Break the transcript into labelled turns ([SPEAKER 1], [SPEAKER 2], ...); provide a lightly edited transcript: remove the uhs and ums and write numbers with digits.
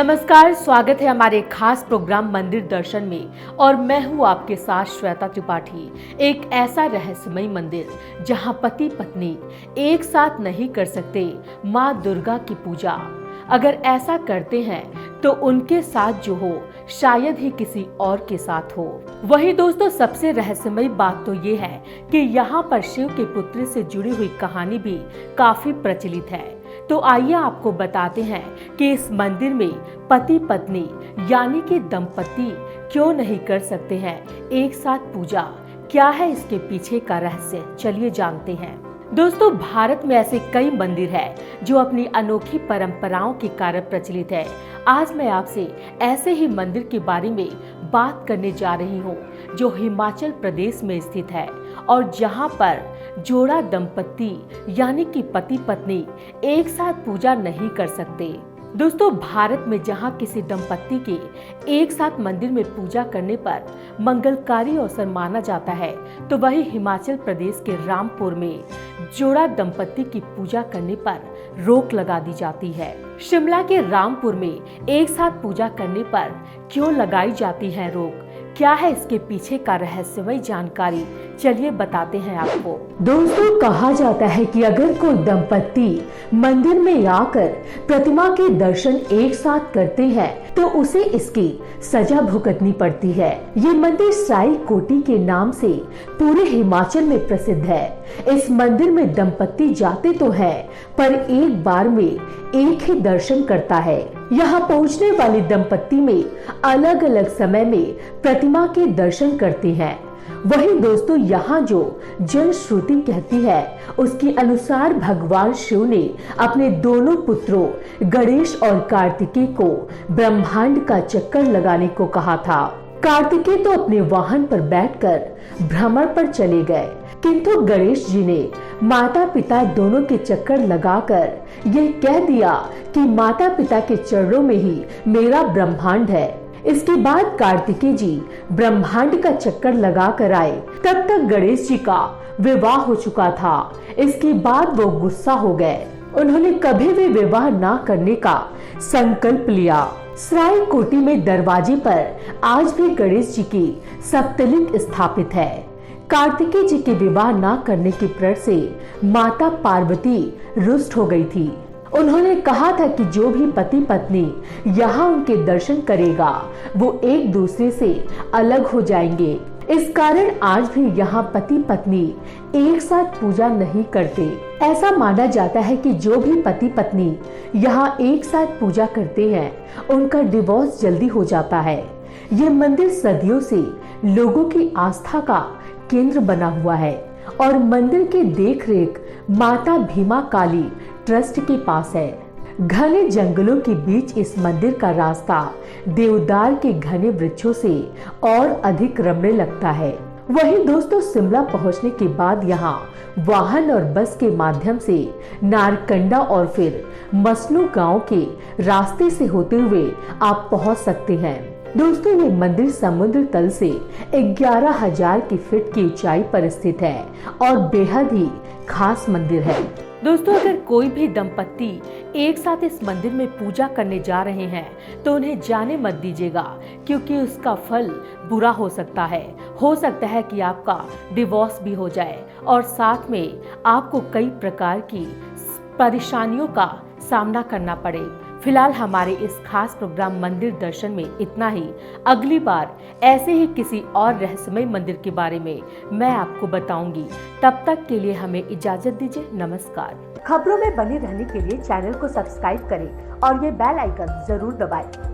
[SPEAKER 1] नमस्कार, स्वागत है हमारे खास प्रोग्राम मंदिर दर्शन में और मैं हूँ आपके साथ श्वेता त्रिपाठी। एक ऐसा रहस्यमय मंदिर जहाँ पति पत्नी एक साथ नहीं कर सकते माँ दुर्गा की पूजा। अगर ऐसा करते हैं तो उनके साथ जो हो शायद ही किसी और के साथ हो। वही दोस्तों, सबसे रहस्यमय बात तो ये है कि यहाँ पर शिव के पुत्र से जुड़ी हुई कहानी भी काफी प्रचलित है। तो आइए आपको बताते हैं कि इस मंदिर में पति पत्नी यानी कि दंपति क्यों नहीं कर सकते हैं एक साथ पूजा। क्या है इसके पीछे का रहस्य, चलिए जानते हैं। दोस्तों, भारत में ऐसे कई मंदिर हैं जो अपनी अनोखी परंपराओं के कारण प्रचलित है। आज मैं आपसे ऐसे ही मंदिर के बारे में बात करने जा रही हूँ जो हिमाचल प्रदेश में स्थित है और जहाँ पर जोड़ा दंपति यानी कि पति पत्नी एक साथ पूजा नहीं कर सकते। दोस्तों, भारत में जहां किसी दंपति के एक साथ मंदिर में पूजा करने पर मंगलकारी अवसर माना जाता है, तो वही हिमाचल प्रदेश के रामपुर में जोड़ा दंपति की पूजा करने पर रोक लगा दी जाती है। शिमला के रामपुर में एक साथ पूजा करने पर क्यों लगाई जाती है रोक, क्या है इसके पीछे का रहस्यमय जानकारी, चलिए बताते हैं आपको। दोस्तों, कहा जाता है कि अगर कोई दंपति मंदिर में आकर प्रतिमा के दर्शन एक साथ करते हैं तो उसे इसकी सजा भुगतनी पड़ती है। ये मंदिर साई कोटी के नाम से पूरे हिमाचल में प्रसिद्ध है। इस मंदिर में दंपति जाते तो है पर एक बार में एक ही दर्शन करता है। यहाँ पहुँचने वाले दंपति में अलग अलग समय में प्रतिमा के दर्शन करते हैं। वहीं दोस्तों, यहाँ जो जन श्रुति कहती है उसके अनुसार भगवान शिव ने अपने दोनों पुत्रों गणेश और कार्तिकेय को ब्रह्मांड का चक्कर लगाने को कहा था। कार्तिकेय तो अपने वाहन पर बैठकर भ्रमण पर चले गए, किंतु गणेश जी ने माता पिता दोनों के चक्कर लगाकर यह कह दिया कि माता पिता के चरणों में ही मेरा ब्रह्मांड है। इसके बाद कार्तिकेय जी ब्रह्मांड का चक्कर लगा कर आए। तब तक गणेश जी का विवाह हो चुका था। इसके बाद वो गुस्सा हो गए। उन्होंने कभी भी विवाह ना करने का संकल्प लिया। सराय कोटी में दरवाजे पर आज भी गणेश जी की सप्तलिंग स्थापित है। कार्तिकेय जी के विवाह ना करने के प्रण से माता पार्वती रुष्ट हो गई थी। उन्होंने कहा था कि जो भी पति पत्नी यहाँ उनके दर्शन करेगा वो एक दूसरे से अलग हो जाएंगे। इस कारण आज भी यहाँ पति पत्नी एक साथ पूजा नहीं करते। ऐसा माना जाता है कि जो भी पति पत्नी यहाँ एक साथ पूजा करते हैं उनका डिवोर्स जल्दी हो जाता है। ये मंदिर सदियों से लोगों की आस्था का केंद्र बना हुआ है और मंदिर की देखरेख माता भीमा काली ट्रस्ट के पास है। घने जंगलों के बीच इस मंदिर का रास्ता देवदार के घने वृक्षों से और अधिक रमणीय लगता है। वहीं दोस्तों, शिमला पहुंचने के बाद यहाँ वाहन और बस के माध्यम से नारकंडा और फिर मसनू गांव के रास्ते से होते हुए आप पहुंच सकते हैं। दोस्तों, ये मंदिर समुद्र तल से 11,000 की फीट की ऊंचाई पर स्थित है और बेहद ही खास मंदिर है। दोस्तों, अगर कोई भी दंपति एक साथ इस मंदिर में पूजा करने जा रहे हैं तो उन्हें जाने मत दीजिएगा, क्योंकि उसका फल बुरा हो सकता है। हो सकता है कि आपका डिवोर्स भी हो जाए और साथ में आपको कई प्रकार की परेशानियों का सामना करना पड़े। फिलहाल हमारे इस खास प्रोग्राम मंदिर दर्शन में इतना ही। अगली बार ऐसे ही किसी और रहस्यमय मंदिर के बारे में मैं आपको बताऊंगी। तब तक के लिए हमें इजाजत दीजिए। नमस्कार। खबरों में बने रहने के लिए चैनल को सब्सक्राइब करें और ये बेल आइकन जरूर दबाएं।